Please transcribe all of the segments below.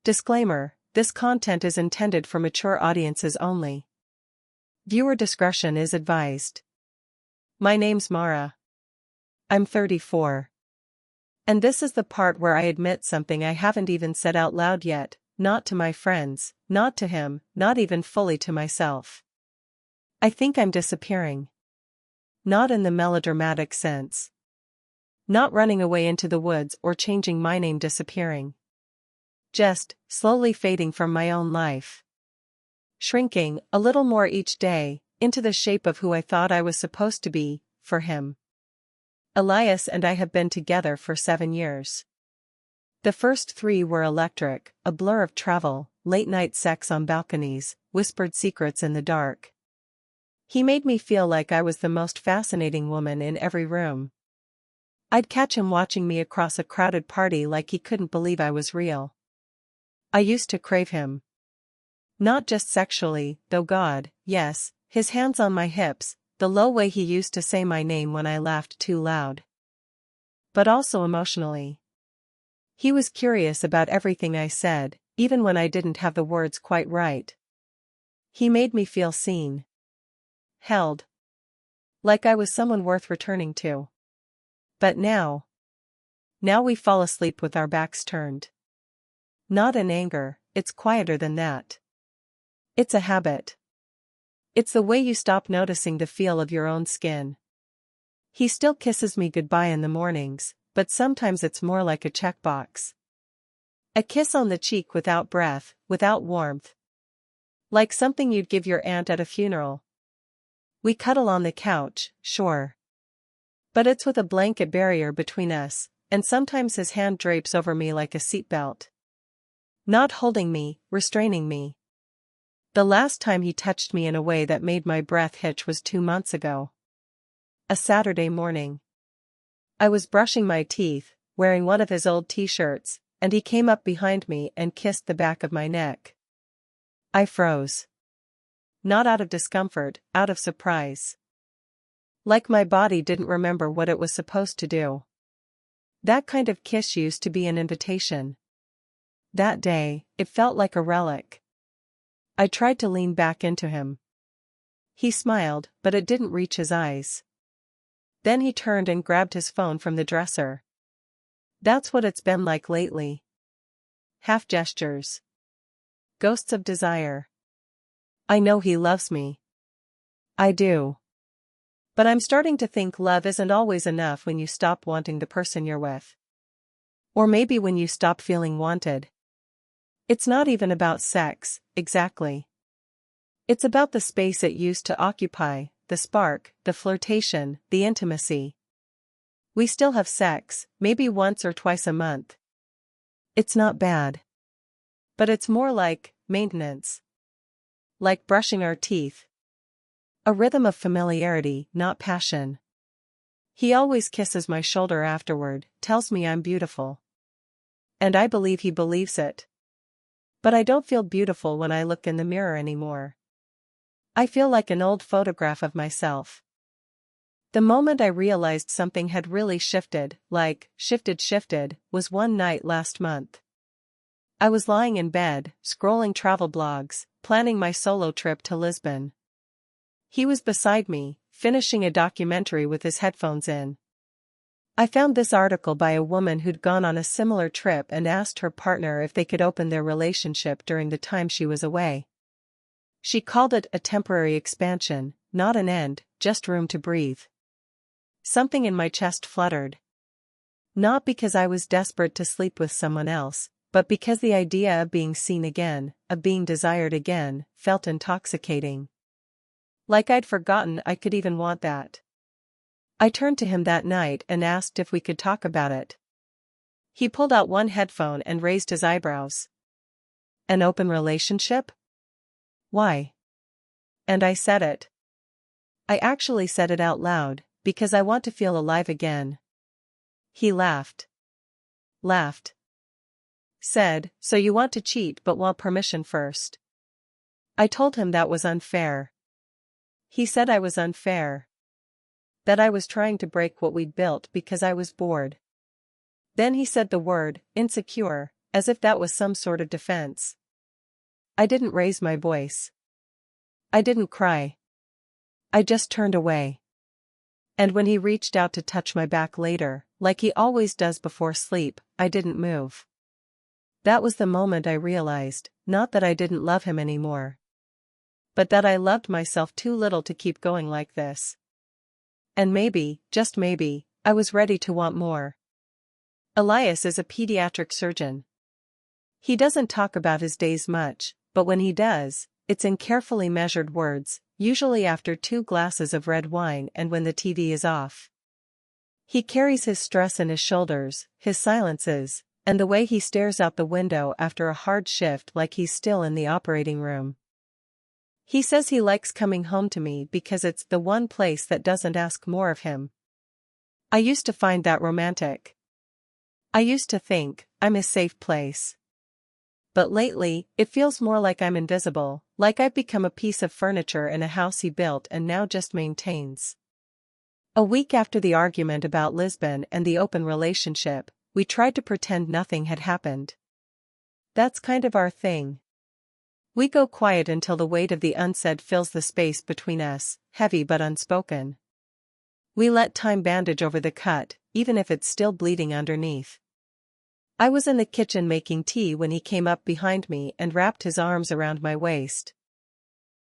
Disclaimer: this content is intended for mature audiences only. Viewer discretion is advised. My name's Mara. I'm 34. And this is the part where I admit something I haven't even said out loud yet, not to my friends, not to him, not even fully to myself. I think I'm disappearing. Not in the melodramatic sense. Not running away into the woods or changing my name, disappearing. Just slowly fading from my own life. Shrinking a little more each day, into the shape of who I thought I was supposed to be, for him. Elias and I have been together for 7 years. The first 3 were electric, a blur of travel, late-night sex on balconies, whispered secrets in the dark. He made me feel like I was the most fascinating woman in every room. I'd catch him watching me across a crowded party like he couldn't believe I was real. I used to crave him. Not just sexually, though God, yes, his hands on my hips, the low way he used to say my name when I laughed too loud. But also emotionally. He was curious about everything I said, even when I didn't have the words quite right. He made me feel seen. Held. Like I was someone worth returning to. But now we fall asleep with our backs turned. Not in anger, it's quieter than that. It's a habit. It's the way you stop noticing the feel of your own skin. He still kisses me goodbye in the mornings, but sometimes it's more like a checkbox. A kiss on the cheek without breath, without warmth. Like something you'd give your aunt at a funeral. We cuddle on the couch, sure. But it's with a blanket barrier between us, and sometimes his hand drapes over me like a seatbelt. Not holding me, restraining me. The last time he touched me in a way that made my breath hitch was 2 months ago. A Saturday morning. I was brushing my teeth, wearing one of his old t-shirts, and he came up behind me and kissed the back of my neck. I froze. Not out of discomfort, out of surprise. Like my body didn't remember what it was supposed to do. That kind of kiss used to be an invitation. That day, it felt like a relic. I tried to lean back into him. He smiled, but it didn't reach his eyes. Then he turned and grabbed his phone from the dresser. That's what it's been like lately. Half gestures. Ghosts of desire. I know he loves me. I do. But I'm starting to think love isn't always enough when you stop wanting the person you're with. Or maybe when you stop feeling wanted. It's not even about sex, exactly. It's about the space it used to occupy, the spark, the flirtation, the intimacy. We still have sex, maybe once or twice a month. It's not bad. But it's more like maintenance. Like brushing our teeth. A rhythm of familiarity, not passion. He always kisses my shoulder afterward, tells me I'm beautiful. And I believe he believes it. But I don't feel beautiful when I look in the mirror anymore. I feel like an old photograph of myself. The moment I realized something had really shifted, like, shifted, was one night last month. I was lying in bed, scrolling travel blogs, planning my solo trip to Lisbon. He was beside me, finishing a documentary with his headphones in. I found this article by a woman who'd gone on a similar trip and asked her partner if they could open their relationship during the time she was away. She called it a temporary expansion, not an end, just room to breathe. Something in my chest fluttered. Not because I was desperate to sleep with someone else, but because the idea of being seen again, of being desired again, felt intoxicating. Like I'd forgotten I could even want that. I turned to him that night and asked if we could talk about it. He pulled out one headphone and raised his eyebrows. An open relationship? Why? And I said it. I actually said it out loud, because I want to feel alive again. He laughed. Said, so you want to cheat but want permission first. I told him that was unfair. He said I was unfair. That I was trying to break what we'd built because I was bored. Then he said the word, insecure, as if that was some sort of defense. I didn't raise my voice. I didn't cry. I just turned away. And when he reached out to touch my back later, like he always does before sleep, I didn't move. That was the moment I realized, not that I didn't love him anymore, but that I loved myself too little to keep going like this. And maybe, just maybe, I was ready to want more. Elias is a pediatric surgeon. He doesn't talk about his days much, but when he does, it's in carefully measured words, usually after 2 glasses of red wine and when the TV is off. He carries his stress in his shoulders, his silences, and the way he stares out the window after a hard shift like he's still in the operating room. He says he likes coming home to me because it's the one place that doesn't ask more of him. I used to find that romantic. I used to think, I'm his safe place. But lately, it feels more like I'm invisible, like I've become a piece of furniture in a house he built and now just maintains. A week after the argument about Lisbon and the open relationship, we tried to pretend nothing had happened. That's kind of our thing. We go quiet until the weight of the unsaid fills the space between us, heavy but unspoken. We let time bandage over the cut, even if it's still bleeding underneath. I was in the kitchen making tea when he came up behind me and wrapped his arms around my waist.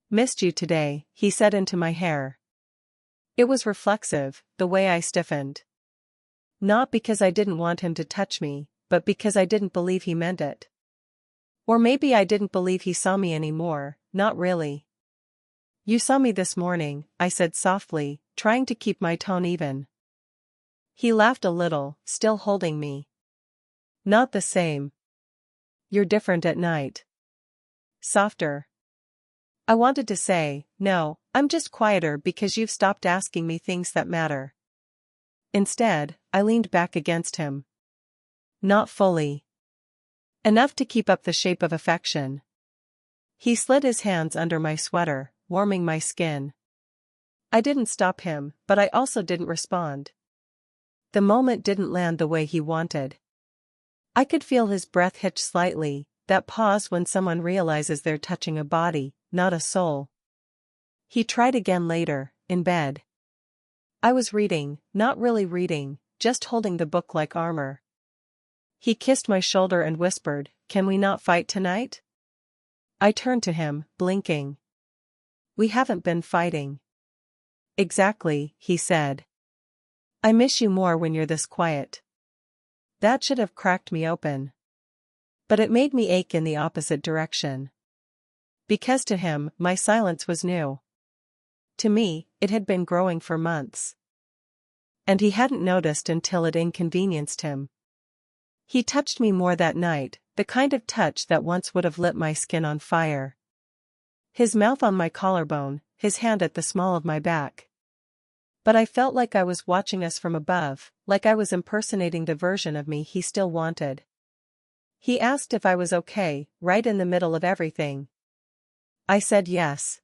"Missed you today," he said into my hair. It was reflexive, the way I stiffened. Not because I didn't want him to touch me, but because I didn't believe he meant it. Or maybe I didn't believe he saw me anymore, not really. "You saw me this morning," I said softly, trying to keep my tone even. He laughed a little, still holding me. "Not the same. You're different at night." Softer. I wanted to say, "No, I'm just quieter because you've stopped asking me things that matter." Instead, I leaned back against him. Not fully. Enough to keep up the shape of affection. He slid his hands under my sweater, warming my skin. I didn't stop him, but I also didn't respond. The moment didn't land the way he wanted. I could feel his breath hitch slightly, that pause when someone realizes they're touching a body, not a soul. He tried again later, in bed. I was reading, not really reading, just holding the book like armor. He kissed my shoulder and whispered, "Can we not fight tonight?" I turned to him, blinking. "We haven't been fighting." "Exactly," he said. "I miss you more when you're this quiet." That should have cracked me open. But it made me ache in the opposite direction. Because to him, my silence was new. To me, it had been growing for months. And he hadn't noticed until it inconvenienced him. He touched me more that night, the kind of touch that once would have lit my skin on fire. His mouth on my collarbone, his hand at the small of my back. But I felt like I was watching us from above, like I was impersonating the version of me he still wanted. He asked if I was okay, right in the middle of everything. I said yes.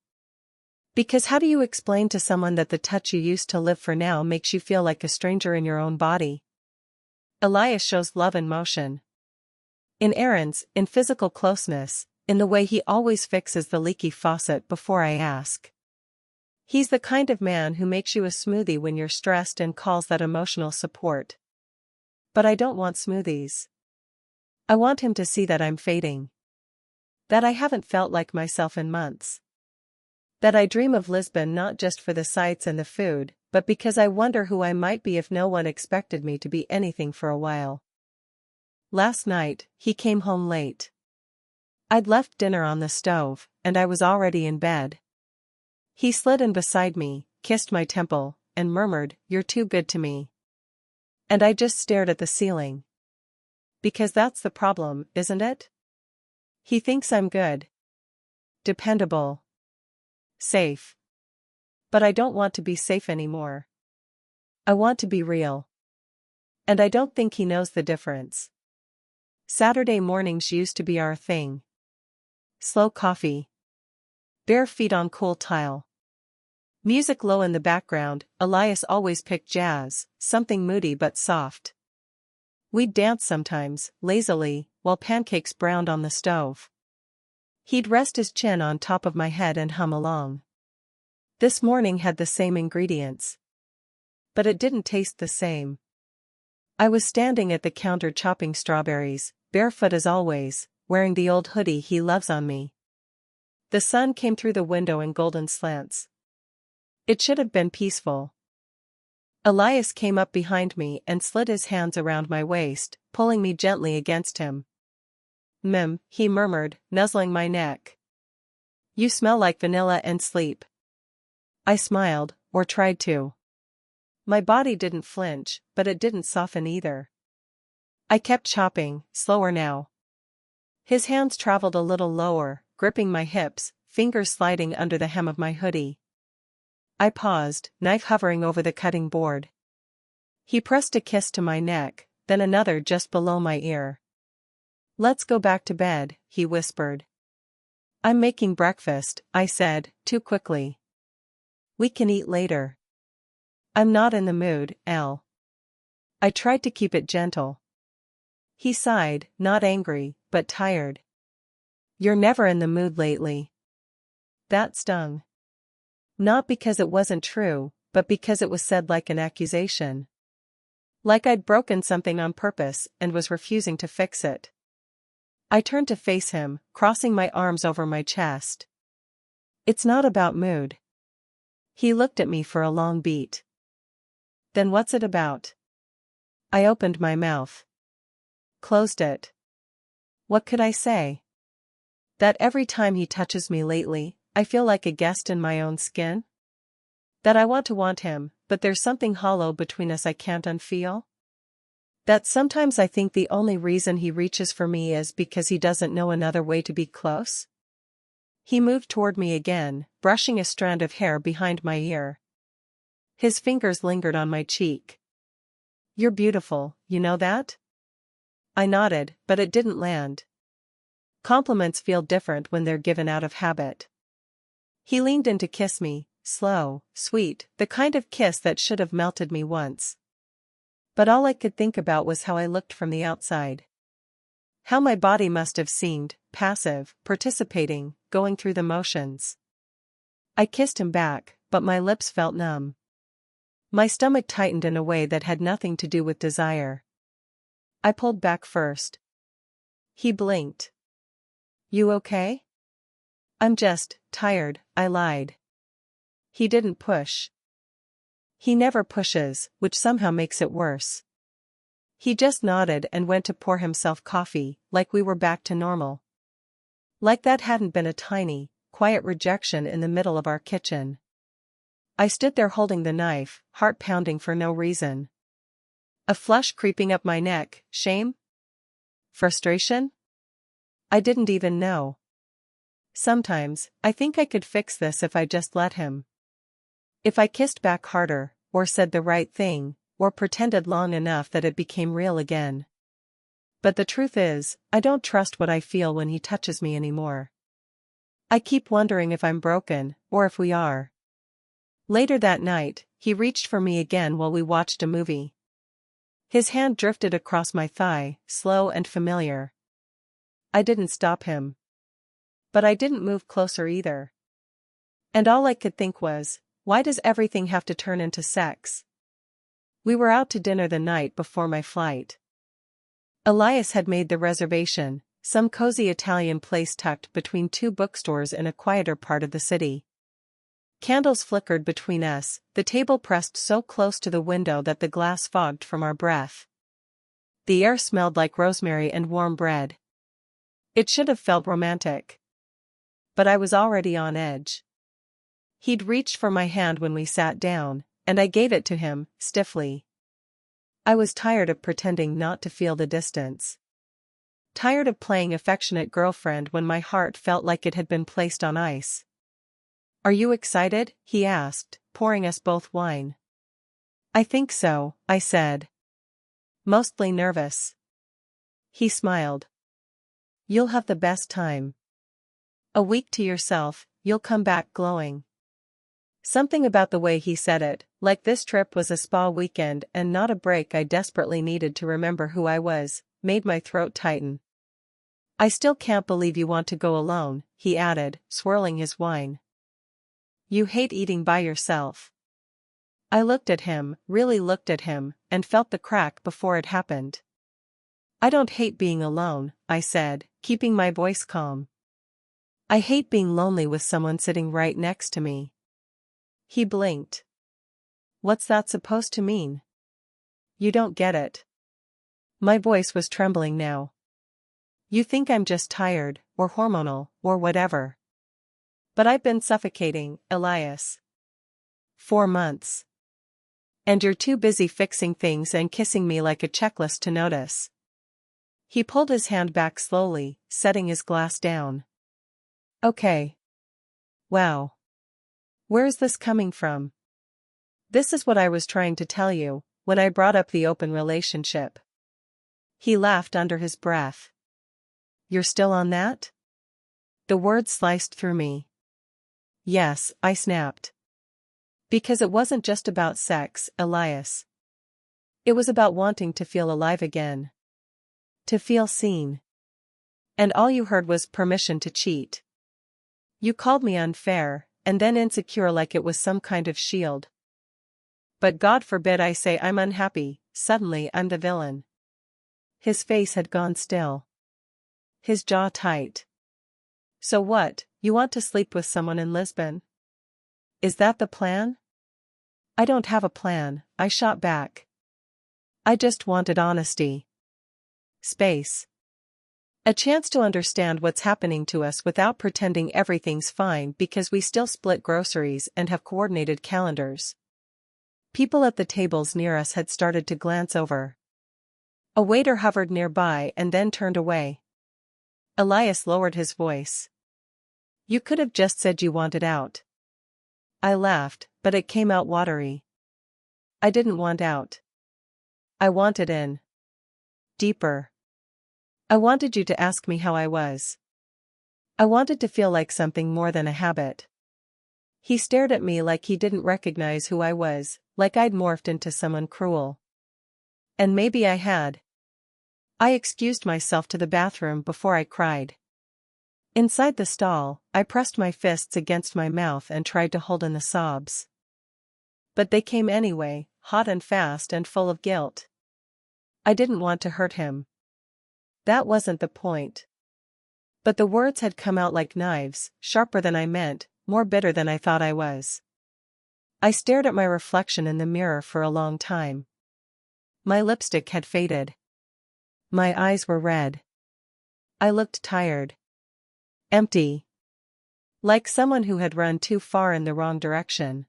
Because how do you explain to someone that the touch you used to live for now makes you feel like a stranger in your own body? Elias shows love in motion. In errands, in physical closeness, in the way he always fixes the leaky faucet before I ask. He's the kind of man who makes you a smoothie when you're stressed and calls that emotional support. But I don't want smoothies. I want him to see that I'm fading. That I haven't felt like myself in months. That I dream of Lisbon not just for the sights and the food, but because I wonder who I might be if no one expected me to be anything for a while. Last night, he came home late. I'd left dinner on the stove, and I was already in bed. He slid in beside me, kissed my temple, and murmured, "You're too good to me." And I just stared at the ceiling. Because that's the problem, isn't it? He thinks I'm good. Dependable. Safe. But I don't want to be safe anymore. I want to be real. And I don't think he knows the difference. Saturday mornings used to be our thing. Slow coffee. Bare feet on cool tile. Music low in the background. Elias always picked jazz, something moody but soft. We'd dance sometimes, lazily, while pancakes browned on the stove. He'd rest his chin on top of my head and hum along. This morning had the same ingredients. But it didn't taste the same. I was standing at the counter chopping strawberries, barefoot as always, wearing the old hoodie he loves on me. The sun came through the window in golden slants. It should have been peaceful. Elias came up behind me and slid his hands around my waist, pulling me gently against him. He murmured, nuzzling my neck. You smell like vanilla and sleep. I smiled, or tried to. My body didn't flinch, but it didn't soften either. I kept chopping, slower now. His hands traveled a little lower, gripping my hips, fingers sliding under the hem of my hoodie. I paused, knife hovering over the cutting board. He pressed a kiss to my neck, then another just below my ear. Let's go back to bed, he whispered. I'm making breakfast, I said, too quickly. We can eat later. I'm not in the mood, Elle. I tried to keep it gentle. He sighed, not angry, but tired. You're never in the mood lately. That stung. Not because it wasn't true, but because it was said like an accusation. Like I'd broken something on purpose and was refusing to fix it. I turned to face him, crossing my arms over my chest. It's not about mood. He looked at me for a long beat. Then what's it about? I opened my mouth. Closed it. What could I say? That every time he touches me lately, I feel like a guest in my own skin? That I want him, but there's something hollow between us I can't unfeel? That sometimes I think the only reason he reaches for me is because he doesn't know another way to be close? He moved toward me again, brushing a strand of hair behind my ear. His fingers lingered on my cheek. You're beautiful, you know that? I nodded, but it didn't land. Compliments feel different when they're given out of habit. He leaned in to kiss me, slow, sweet, the kind of kiss that should have melted me once. But all I could think about was how I looked from the outside. How my body must have seemed, passive, participating, going through the motions. I kissed him back, but my lips felt numb. My stomach tightened in a way that had nothing to do with desire. I pulled back first. He blinked. You okay? I'm just tired, I lied. He didn't push. He never pushes, which somehow makes it worse. He just nodded and went to pour himself coffee, like we were back to normal. Like that hadn't been a tiny, quiet rejection in the middle of our kitchen. I stood there holding the knife, heart pounding for no reason. A flush creeping up my neck, shame? Frustration? I didn't even know. Sometimes, I think I could fix this if I just let him. If I kissed back harder, or said the right thing, or pretended long enough that it became real again. But the truth is, I don't trust what I feel when he touches me anymore. I keep wondering if I'm broken, or if we are. Later that night, he reached for me again while we watched a movie. His hand drifted across my thigh, slow and familiar. I didn't stop him. But I didn't move closer either. And all I could think was, why does everything have to turn into sex? We were out to dinner the night before my flight. Elias had made the reservation, some cozy Italian place tucked between two bookstores in a quieter part of the city. Candles flickered between us, the table pressed so close to the window that the glass fogged from our breath. The air smelled like rosemary and warm bread. It should have felt romantic. But I was already on edge. He'd reached for my hand when we sat down, and I gave it to him, stiffly. I was tired of pretending not to feel the distance. Tired of playing affectionate girlfriend when my heart felt like it had been placed on ice. Are you excited? He asked, pouring us both wine. I think so, I said. Mostly nervous. He smiled. You'll have the best time. A week to yourself, you'll come back glowing. Something about the way he said it, like this trip was a spa weekend and not a break I desperately needed to remember who I was, made my throat tighten. I still can't believe you want to go alone, he added, swirling his wine. You hate eating by yourself. I looked at him, really looked at him, and felt the crack before it happened. I don't hate being alone, I said, keeping my voice calm. I hate being lonely with someone sitting right next to me. He blinked. What's that supposed to mean? You don't get it. My voice was trembling now. You think I'm just tired, or hormonal, or whatever. But I've been suffocating, Elias. 4 months. And you're too busy fixing things and kissing me like a checklist to notice. He pulled his hand back slowly, setting his glass down. Okay. Wow. Where's this coming from? This is what I was trying to tell you, when I brought up the open relationship. He laughed under his breath. You're still on that? The words sliced through me. Yes, I snapped. Because it wasn't just about sex, Elias. It was about wanting to feel alive again. To feel seen. And all you heard was permission to cheat. You called me unfair, and then insecure like it was some kind of shield. But God forbid I say I'm unhappy, suddenly I'm the villain. His face had gone still. His jaw tight. So what, you want to sleep with someone in Lisbon? Is that the plan? I don't have a plan, I shot back. I just wanted honesty. Space. A chance to understand what's happening to us without pretending everything's fine because we still split groceries and have coordinated calendars. People at the tables near us had started to glance over. A waiter hovered nearby and then turned away. Elias lowered his voice. You could have just said you wanted out. I laughed, but it came out watery. I didn't want out. I wanted in. Deeper. I wanted you to ask me how I was. I wanted to feel like something more than a habit. He stared at me like he didn't recognize who I was, like I'd morphed into someone cruel. And maybe I had. I excused myself to the bathroom before I cried. Inside the stall, I pressed my fists against my mouth and tried to hold in the sobs. But they came anyway, hot and fast and full of guilt. I didn't want to hurt him. That wasn't the point. But the words had come out like knives, sharper than I meant, more bitter than I thought I was. I stared at my reflection in the mirror for a long time. My lipstick had faded. My eyes were red. I looked tired. Empty. Like someone who had run too far in the wrong direction.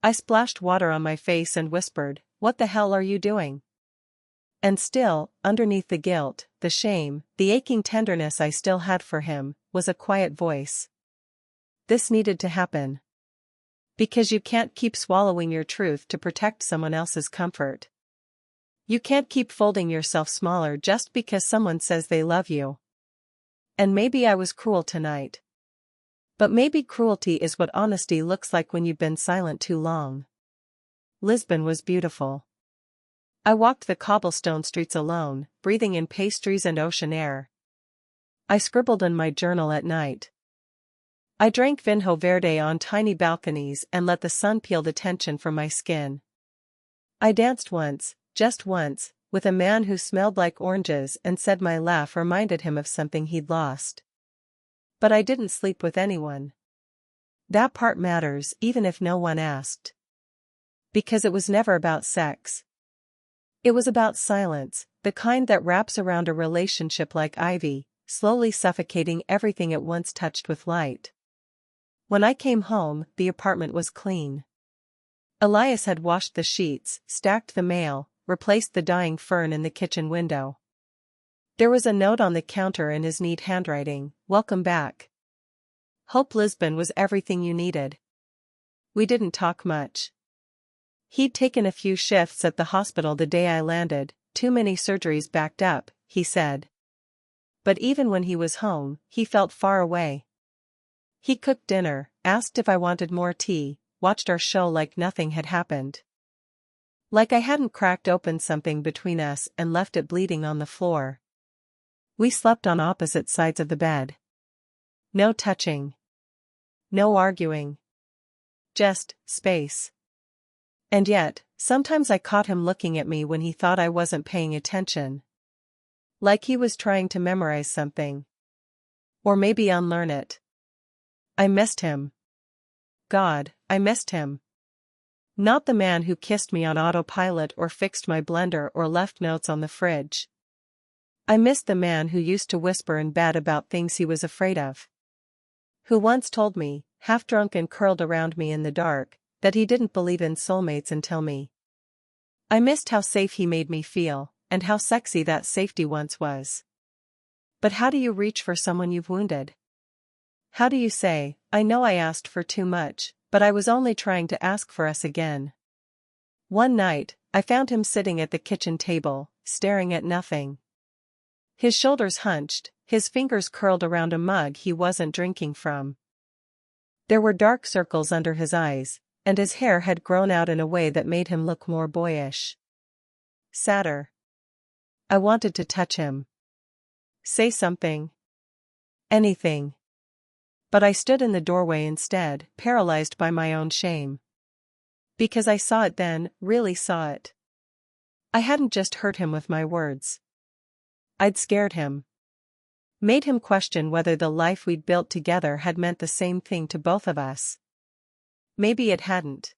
I splashed water on my face and whispered, "What the hell are you doing?" And still, underneath the guilt, the shame, the aching tenderness I still had for him, was a quiet voice. This needed to happen. Because you can't keep swallowing your truth to protect someone else's comfort. You can't keep folding yourself smaller just because someone says they love you. And maybe I was cruel tonight. But maybe cruelty is what honesty looks like when you've been silent too long. Lisbon was beautiful. I walked the cobblestone streets alone, breathing in pastries and ocean air. I scribbled in my journal at night. I drank Vinho Verde on tiny balconies and let the sun peel the tension from my skin. I danced once, just once, with a man who smelled like oranges and said my laugh reminded him of something he'd lost. But I didn't sleep with anyone. That part matters even if no one asked. Because it was never about sex. It was about silence, the kind that wraps around a relationship like ivy, slowly suffocating everything it once touched with light. When I came home, the apartment was clean. Elias had washed the sheets, stacked the mail, replaced the dying fern in the kitchen window. There was a note on the counter in his neat handwriting, "Welcome back. Hope Lisbon was everything you needed." We didn't talk much. He'd taken a few shifts at the hospital the day I landed, too many surgeries backed up, he said. But even when he was home, he felt far away. He cooked dinner, asked if I wanted more tea, watched our show like nothing had happened. Like I hadn't cracked open something between us and left it bleeding on the floor. We slept on opposite sides of the bed. No touching. No arguing. Just space. And yet, sometimes I caught him looking at me when he thought I wasn't paying attention. Like he was trying to memorize something. Or maybe unlearn it. I missed him. God, I missed him. Not the man who kissed me on autopilot or fixed my blender or left notes on the fridge. I missed the man who used to whisper in bed about things he was afraid of. Who once told me, half drunk and curled around me in the dark, that he didn't believe in soulmates until me. I missed how safe he made me feel, and how sexy that safety once was. But how do you reach for someone you've wounded? How do you say, I know I asked for too much, but I was only trying to ask for us again? One night, I found him sitting at the kitchen table, staring at nothing. His shoulders hunched, his fingers curled around a mug he wasn't drinking from. There were dark circles under his eyes, and his hair had grown out in a way that made him look more boyish. Sadder. I wanted to touch him. Say something. Anything. But I stood in the doorway instead, paralyzed by my own shame. Because I saw it then, really saw it. I hadn't just hurt him with my words. I'd scared him. Made him question whether the life we'd built together had meant the same thing to both of us. Maybe it hadn't.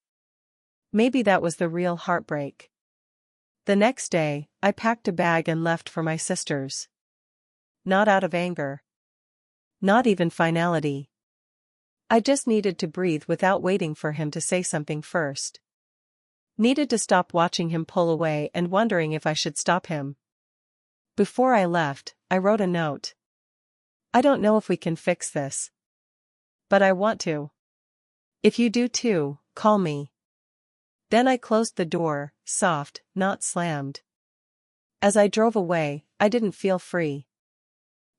Maybe that was the real heartbreak. The next day, I packed a bag and left for my sister's. Not out of anger. Not even finality. I just needed to breathe without waiting for him to say something first. Needed to stop watching him pull away and wondering if I should stop him. Before I left, I wrote a note. I don't know if we can fix this. But I want to. If you do too, call me. Then I closed the door, soft, not slammed. As I drove away, I didn't feel free.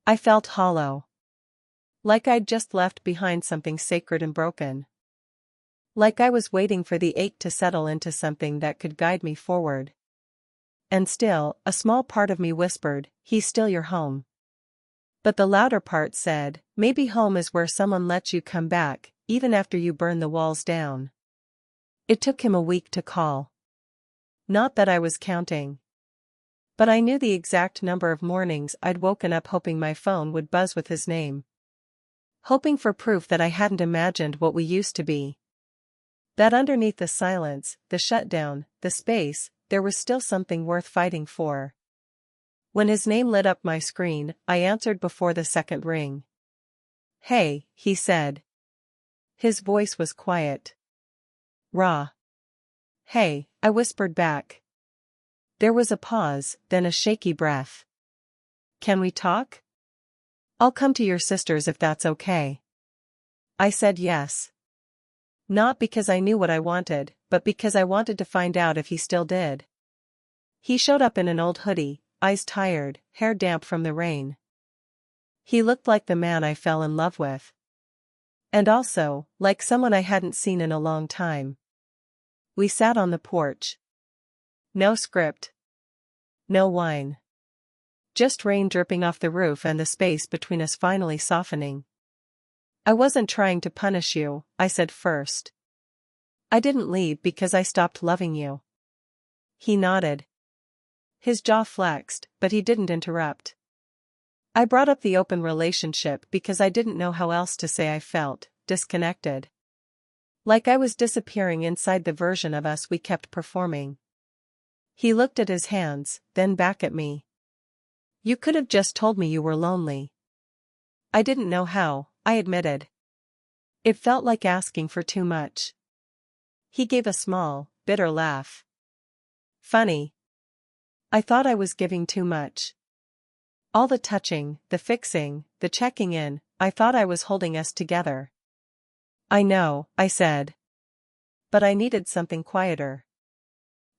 I felt hollow. Like I'd just left behind something sacred and broken. Like I was waiting for the ache to settle into something that could guide me forward. And still, a small part of me whispered, he's still your home. But the louder part said, maybe home is where someone lets you come back, even after you burn the walls down. It took him a week to call. Not that I was counting. But I knew the exact number of mornings I'd woken up hoping my phone would buzz with his name. Hoping for proof that I hadn't imagined what we used to be. That underneath the silence, the shutdown, the space, there was still something worth fighting for. When his name lit up my screen, I answered before the second ring. Hey, he said. His voice was quiet. Raw. Hey, I whispered back. There was a pause, then a shaky breath. Can we talk? I'll come to your sister's if that's okay. I said yes. Not because I knew what I wanted, but because I wanted to find out if he still did. He showed up in an old hoodie, eyes tired, hair damp from the rain. He looked like the man I fell in love with. And also, like someone I hadn't seen in a long time. We sat on the porch. No script. No wine. Just rain dripping off the roof and the space between us finally softening. I wasn't trying to punish you, I said first. I didn't leave because I stopped loving you. He nodded. His jaw flexed, but he didn't interrupt. I brought up the open relationship because I didn't know how else to say I felt, disconnected. Like I was disappearing inside the version of us we kept performing. He looked at his hands, then back at me. You could have just told me you were lonely. I didn't know how, I admitted. It felt like asking for too much. He gave a small, bitter laugh. Funny. I thought I was giving too much. All the touching, the fixing, the checking in, I thought I was holding us together. I know, I said. But I needed something quieter.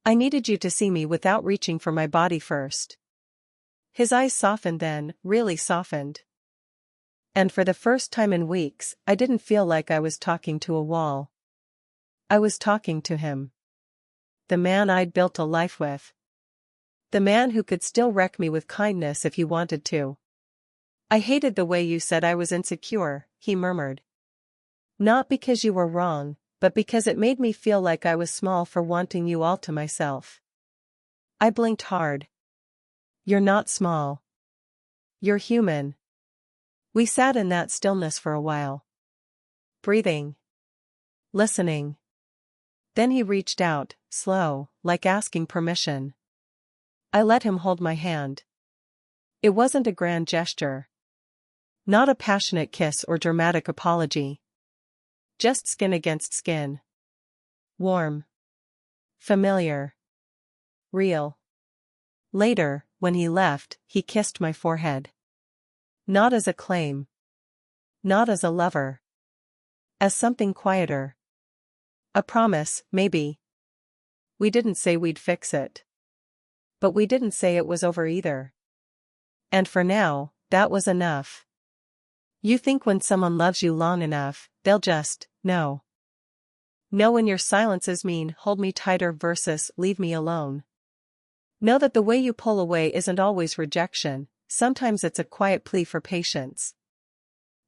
I needed you to see me without reaching for my body first. His eyes softened then, really softened. And for the first time in weeks, I didn't feel like I was talking to a wall. I was talking to him. The man I'd built a life with. The man who could still wreck me with kindness if he wanted to. I hated the way you said I was insecure, he murmured. Not because you were wrong, but because it made me feel like I was small for wanting you all to myself. I blinked hard. You're not small. You're human. We sat in that stillness for a while. Breathing. Listening. Then he reached out, slow, like asking permission. I let him hold my hand. It wasn't a grand gesture. Not a passionate kiss or dramatic apology. Just skin against skin. Warm. Familiar. Real. Later, when he left, he kissed my forehead. Not as a claim. Not as a lover. As something quieter. A promise, maybe. We didn't say we'd fix it. But we didn't say it was over either. And for now, that was enough. You think when someone loves you long enough, they'll just know. Know when your silences mean hold me tighter versus leave me alone. Know that the way you pull away isn't always rejection, sometimes it's a quiet plea for patience.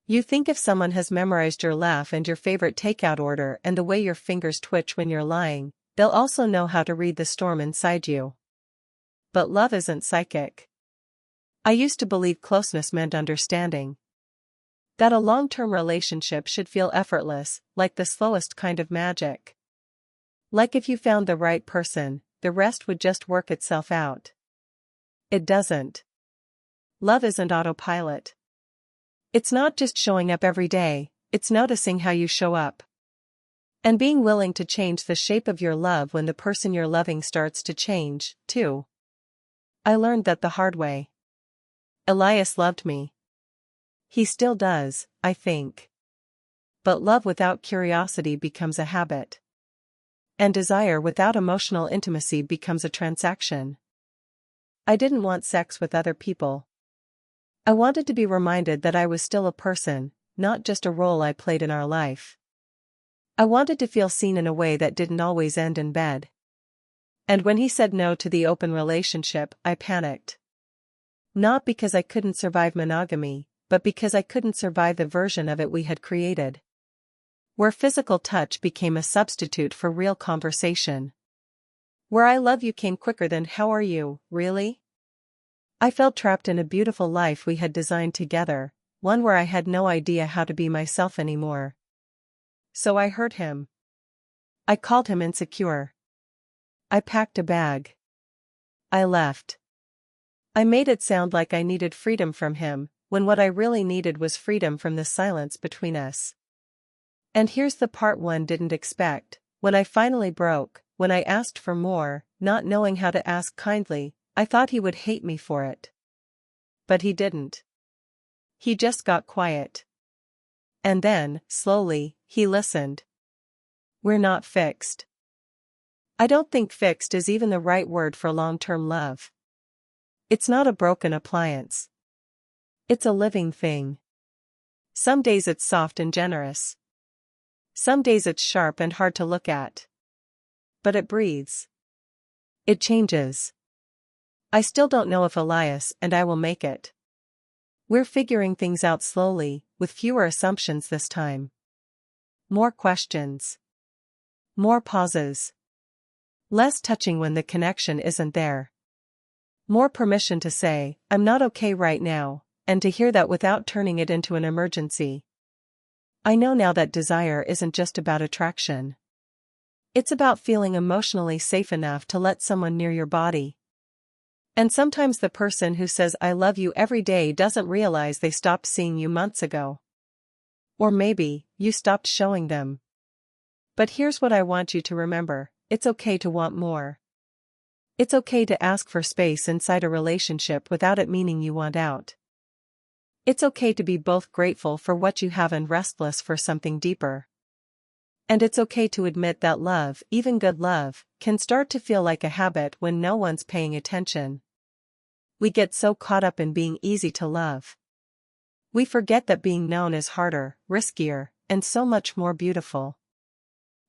You think if someone has memorized your laugh and your favorite takeout order and the way your fingers twitch when you're lying, they'll also know how to read the storm inside you. But love isn't psychic. I used to believe closeness meant understanding. That a long-term relationship should feel effortless, like the slowest kind of magic. Like if you found the right person, the rest would just work itself out. It doesn't. Love isn't autopilot. It's not just showing up every day, it's noticing how you show up. And being willing to change the shape of your love when the person you're loving starts to change, too. I learned that the hard way. Elias loved me. He still does, I think. But love without curiosity becomes a habit. And desire without emotional intimacy becomes a transaction. I didn't want sex with other people. I wanted to be reminded that I was still a person, not just a role I played in our life. I wanted to feel seen in a way that didn't always end in bed. And when he said no to the open relationship, I panicked. Not because I couldn't survive monogamy, but because I couldn't survive the version of it we had created. Where physical touch became a substitute for real conversation. Where I love you came quicker than how are you, really? I felt trapped in a beautiful life we had designed together, one where I had no idea how to be myself anymore. So I hurt him. I called him insecure. I packed a bag. I left. I made it sound like I needed freedom from him, when what I really needed was freedom from the silence between us. And here's the part one didn't expect. When I finally broke, when I asked for more, not knowing how to ask kindly, I thought he would hate me for it. But he didn't. He just got quiet. And then, slowly, he listened. We're not fixed. I don't think fixed is even the right word for long-term love. It's not a broken appliance. It's a living thing. Some days it's soft and generous. Some days it's sharp and hard to look at. But it breathes. It changes. I still don't know if Elias and I will make it. We're figuring things out slowly, with fewer assumptions this time. More questions. More pauses. Less touching when the connection isn't there. More permission to say, I'm not okay right now, and to hear that without turning it into an emergency. I know now that desire isn't just about attraction. It's about feeling emotionally safe enough to let someone near your body. And sometimes the person who says I love you every day doesn't realize they stopped seeing you months ago. Or maybe, you stopped showing them. But here's what I want you to remember, it's okay to want more. It's okay to ask for space inside a relationship without it meaning you want out. It's okay to be both grateful for what you have and restless for something deeper. And it's okay to admit that love, even good love, can start to feel like a habit when no one's paying attention. We get so caught up in being easy to love. We forget that being known is harder, riskier, and so much more beautiful.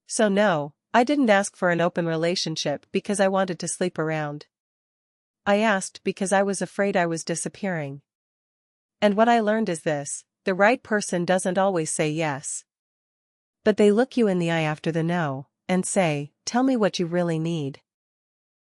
So no, I didn't ask for an open relationship because I wanted to sleep around. I asked because I was afraid I was disappearing. And what I learned is this: the right person doesn't always say yes. But they look you in the eye after the no, and say, "Tell me what you really need."